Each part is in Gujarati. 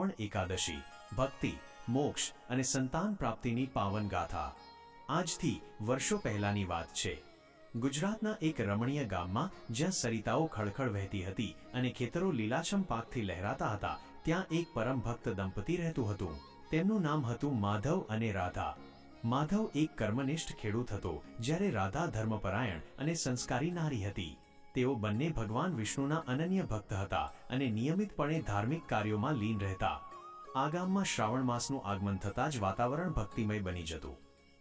શ્રાવણ એકાદશી ભક્તિ, મોક્ષ અને સંતાન પ્રાપ્તિની પાવન ગાથા। આજથી વર્ષો પહેલાની વાત છે। ગુજરાતના એક રમણીય ગામમાં જ્યાં સરિતાઓ ખળખળ વહેતી હતી અને ખેતરો લીલાછમ પાકથી લહેરાતા હતા, ત્યાં એક પરમ ભક્ત દંપતી રહેતું હતું। તેમનું નામ હતું માધવ અને રાધા। માધવ એક કર્મનિષ્ઠ ખેડૂત હતો, જ્યારે રાધા ધર્મપરાયણ અને સંસ્કારી નારી હતી। તેઓ બંને ભગવાન વિષ્ણુના અનન્ય ભક્ત હતા અને નિયમિતપણે ધાર્મિક કાર્યોમાં લીન રહેતા। આ ગામમાં શ્રાવણ માસનું આગમન થતાં જ વાતાવરણ ભક્તિમય બની જતું।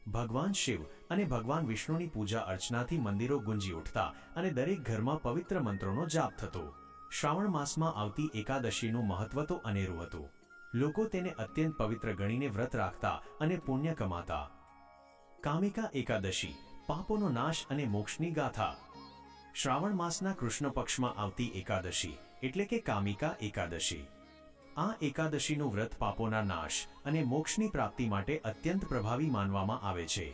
ભગવાન શિવ અને ભગવાન વિષ્ણુની પૂજા અર્ચનાથી મંદિરો ગુંજી ઉઠતા અને દરેક ઘરમાં પવિત્ર મંત્રોનો જાપ થતો। શ્રાવણ માસમાં આવતી એકાદશીનું મહત્વ તો અનેરું હતું। લોકો તેને અત્યંત પવિત્ર ગણીને વ્રત રાખતા અને પુણ્ય કમાતા। કામિકા એકાદશી, પાપોનો નાશ અને મોક્ષની ગાથા। શ્રાવણ માસના કૃષ્ણ પક્ષમાં આવતી એકાદશી એટલે કે કામિકા એકાદશી। આ એકાદશીનું વ્રત પાપોના નાશ અને મોક્ષની પ્રાપ્તિ માટે અત્યંત પ્રભાવી માનવામાં આવે છે।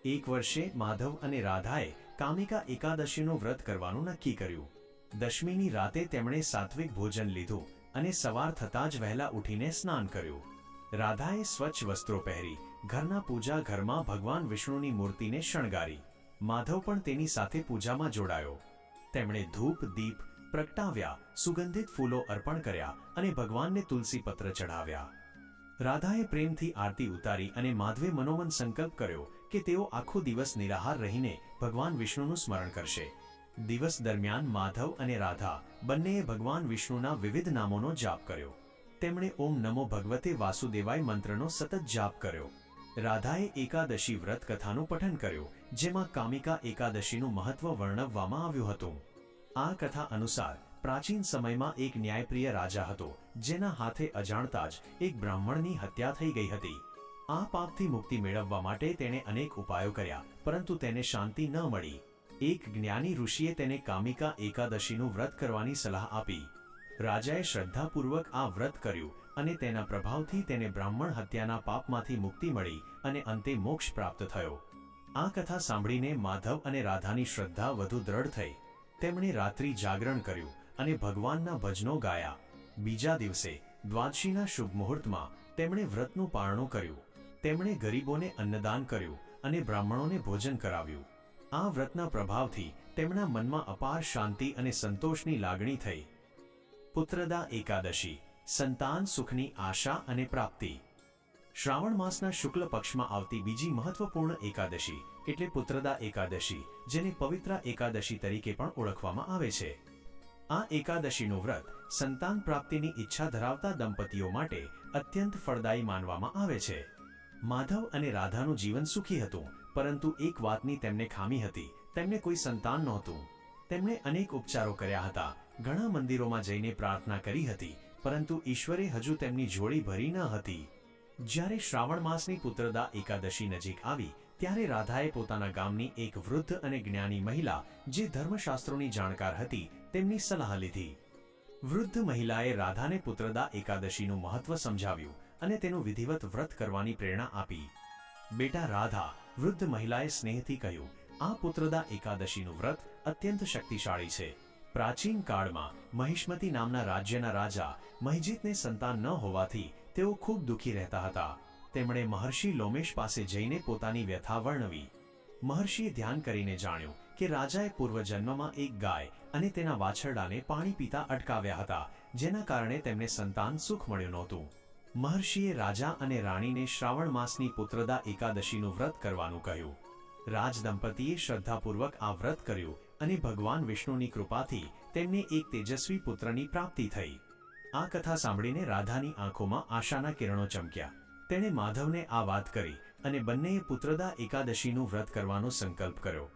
એક વર્ષે માધવ અને રાધાએ કામિકા એકાદશીનું વ્રત કરવાનું નક્કી કર્યું। દશમીની રાતે તેમણે સાત્વિક ભોજન લીધું અને સવાર થતાં જ વહેલા ઉઠીને સ્નાન કર્યું। રાધાએ સ્વચ્છ વસ્ત્રો પહેરી ઘરના પૂજા ઘરમાં ભગવાન વિષ્ણુની મૂર્તિને શણગારી। માધવ પણ તેની સાથે પૂજામાં જોડાયો। તેમણે ધૂપ દીપ પ્રગટાવ્યા, સુગંધિત ફૂલો અર્પણ કર્યા અને ભગવાનને તુલસી પત્ર ચઢાવ્યા। રાધાએ પ્રેમથી આરતી ઉતારી અને માધવે મનોમન સંકલ્પ કર્યો કે તેઓ આખો દિવસ નિરાહાર રહીને ભગવાન વિષ્ણુનું સ્મરણ કરશે। દિવસ દરમિયાન માધવ અને રાધા બંનેએ ભગવાન વિષ્ણુના વિવિધ નામોનો જાપ કર્યો। તેમણે ઓમ નમો ભગવતે વાસુદેવાય મંત્રનો સતત જાપ કર્યો। રાધાએ એકાદશી વ્રત કથાનું પઠન કર્યું, જેમાં કામિકા એકાદશીનું મહત્વ વર્ણવવામાં આવ્યું હતું। આ કથા અનુસાર પ્રાચીન સમયમાં એક ન્યાયપ્રિય રાજા હતો, જેના હાથે અજાણતા જ એક બ્રાહ્મણની હત્યા થઈ ગઈ હતી। આ પાપથી મુક્તિ મેળવવા માટે તેણે અનેક ઉપાયો કર્યા, પરંતુ તેને શાંતિ ન મળી। એક જ્ઞાની ઋષિએ તેને કામિકા એકાદશીનું વ્રત કરવાની સલાહ આપી। રાજાએ શ્રદ્ધાપૂર્વક આ વ્રત કર્યું અને તેના પ્રભાવથી તેને બ્રાહ્મણ હત્યાના પાપમાંથી મુક્તિ મળી અને અંતે મોક્ષ પ્રાપ્ત થયો। આ કથા સાંભળીને માધવ અને રાધાની શ્રદ્ધા વધુ દ્રઢ થઈ। તેમણે રાત્રિ જાગરણ કર્યું અને ભગવાનના ભજનો ગાયા। બીજા દિવસે દ્વાદશીના શુભ મુહૂર્તમાં તેમણે વ્રતનું પારણું કર્યું। તેમણે ગરીબોને અન્નદાન કર્યું અને બ્રાહ્મણોને ભોજન કરાવ્યું। આ વ્રતના પ્રભાવથી તેમના મનમાં અપાર શાંતિ અને સંતોષની લાગણી થઈ। પુત્રદા એકાદશી, સંતાન સુખની આશા અને પ્રાપ્તિ। શ્રાવણ માસના શુક્લ પક્ષમાં આવતી બીજી મહત્વપૂર્ણ એકાદશી એટલે પુત્રદા એકાદશી, જેને પવિત્રા એકાદશી તરીકે પણ ઓળખવામાં આવે છે। આ એકાદશીનું વ્રત સંતાન પ્રાપ્તિની ઈચ્છા ધરાવતા દંપતીઓ માટે અત્યંત ફળદાયી માનવામાં આવે છે। માધવ અને રાધાનું જીવન સુખી હતું, પરંતુ એક વાતની તેમને ખામી હતી, તેમને કોઈ સંતાન નહોતું। તેમણે અનેક ઉપચારો કર્યા હતા, ઘણા મંદિરોમાં જઈને પ્રાર્થના કરી હતી, પરંતુ ઈશ્વરે હજુ તેમની જોડી ભરી ન હતી। જ્યારે શ્રાવણ માસની પુત્રદા એકાદશી નજીક આવી, ત્યારે રાધાએ પોતાના ગામની એક વૃદ્ધ અને જ્ઞાની મહિલા, જે ધર્મશાસ્ત્રોની જાણકાર હતી, તેમની સલાહ લીધી। વૃદ્ધ મહિલાએ રાધાને પુત્રદા એકાદશીનું મહત્વ સમજાવ્યું અને તેનું વિધિવત વ્રત કરવાની પ્રેરણા આપી। બેટા રાધા, વૃદ્ધ મહિલાએ સ્નેહથી કહ્યું, આ પુત્રદા એકાદશીનું વ્રત અત્યંત શક્તિશાળી છે। પ્રાચીન કાળમાં મહિષ્મતી નામના રાજ્યના રાજા મહિજીતને સંતાન ન હોવાથી તેઓ ખૂબ દુઃખી રહેતા હતા। તેમણે મહર્ષિ લોમેશ પાસે જઈને પોતાની વ્યથા વર્ણવી। મહર્ષિએ ધ્યાન કરીને જાણ્યું કે રાજાએ પૂર્વજન્મમાં એક ગાય અને તેના વાછરડાને પાણી પીતા અટકાવ્યા હતા, જેના કારણે તેમને સંતાન સુખ મળ્યું નહોતું। મહર્ષિએ રાજા અને રાણીને શ્રાવણ માસની પુત્રદા એકાદશીનું વ્રત કરવાનું કહ્યું। રાજદંપતીએ શ્રદ્ધાપૂર્વક આ વ્રત કર્યું અને ભગવાન વિષ્ણુની કૃપાથી તેમને એક તેજસ્વી પુત્રની પ્રાપ્તિ થઈ। આ કથા સાંભળીને રાધાની આંખોમાં આશાના કિરણો ચમક્યા। તેણે માધવને આ વાત કરી અને બંનેએ પુત્રદા એકાદશીનું વ્રત કરવાનો સંકલ્પ કર્યો।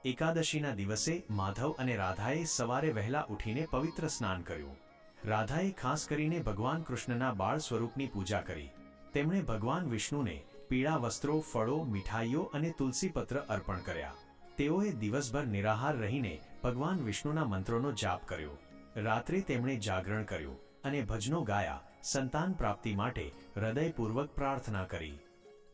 એકાદશીના દિવસે માધવ અને રાધાએ સવારે વહેલા ઉઠીને પવિત્ર સ્નાન કર્યું। રાધાએ ખાસ કરીને ભગવાન કૃષ્ણના બાળ સ્વરૂપની પૂજા કરી। તેમણે ભગવાન વિષ્ણુને પીળા વસ્ત્રો, ફળો, મીઠાઈઓ અને તુલસી પત્ર અર્પણ કર્યા। તેઓએ દિવસભર નિરાહાર રહીને ભગવાન વિષ્ણુના મંત્રોનો જાપ કર્યો। રાત્રે તેમણે જાગરણ કર્યું અને ભજનો ગાયા। સંતાન પ્રાપ્તિ માટે હૃદયપૂર્વક પ્રાર્થના કરી।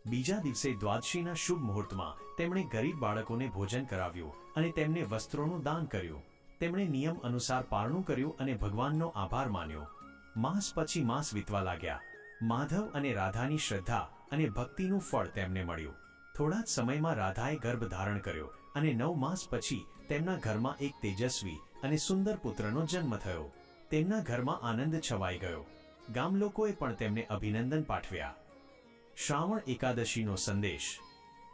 બીજા દિવસે દ્વાદશીના શુભ મુહૂર્તમાં તેમણે ગરીબ બાળકોને ભોજન કરાવ્યું અને તેમને વસ્ત્રોનું દાન કર્યું। તેમણે નિયમ અનુસાર પારણું કર્યું અને ભગવાનનો આભાર માન્યો। માસ પછી માસ વીતવા લાગ્યા. માધવ અને રાધાની શ્રદ્ધા અને ભક્તિનું ફળ તેમને મળ્યું. થોડા જ સમયમાં રાધાએ ગર્ભ ધારણ કર્યો અને 9 માસ પછી તેમના ઘરમાં એક તેજસ્વી અને સુંદર પુત્રનો જન્મ થયો. તેમના ઘરમાં આનંદ છવાઈ ગયો. ગામ લોકોએ પણ તેમને અભિનંદન પાઠવ્યા. શ્રાવણ એકાદશીનો સંદેશ.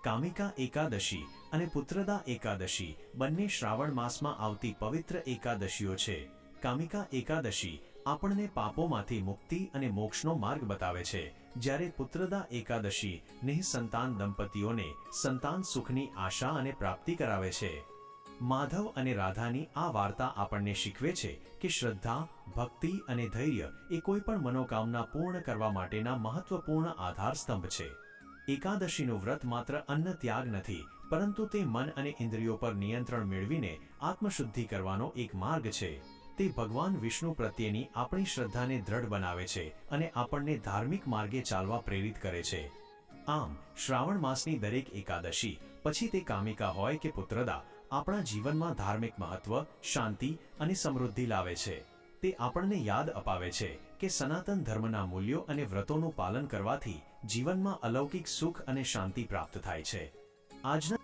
કામિકા એકાદશી અને પુત્રદા એકાદશી બંને શ્રાવણ માસમાં આવતી પવિત્ર એકાદશીઓ છે. કામિકા એકાદશી આપણને પાપોમાંથી મુક્તિ અને મોક્ષનો માર્ગ બતાવે છે, જ્યારે પુત્રદા એકાદશી નિઃસંતાન દંપતીઓને સંતાન સુખની આશા અને પ્રાપ્તિ કરાવે છે. માધવ અને રાધાની આ વાર્તા આપણને શીખવે છે કે શ્રદ્ધા, ભક્તિ અને ધૈર્ય એ કોઈ પણ મનોકામના પૂર્ણ કરવા માટેના મહત્વપૂર્ણ આધાર સ્તંભ છે. એકાદશીનું વ્રત માત્ર અન્ન ત્યાગ નથી, પરંતુ તે મન અને ઇન્દ્રિયો પર નિયંત્રણ મેળવીને આત્મશુદ્ધિ કરવાનો એક માર્ગ છે. તે ભગવાન વિષ્ણુ પ્રત્યેની આપણી શ્રદ્ધાને દ્રઢ બનાવે છે અને આપણને ધાર્મિક માર્ગે ચાલવા પ્રેરિત કરે છે. આમ શ્રાવણ માસની દરેક એકાદશી, પછી તે કામિકા હોય કે પુત્રદા, આપણા જીવનમાં ધાર્મિક મહત્વ, શાંતિ અને સમૃદ્ધિ લાવે છે. તે આપણને યાદ અપાવે છે કે સનાતન ધર્મના મૂલ્યો અને વ્રતોનું પાલન કરવાથી જીવનમાં અલૌકિક સુખ અને શાંતિ પ્રાપ્ત થાય છે. આજના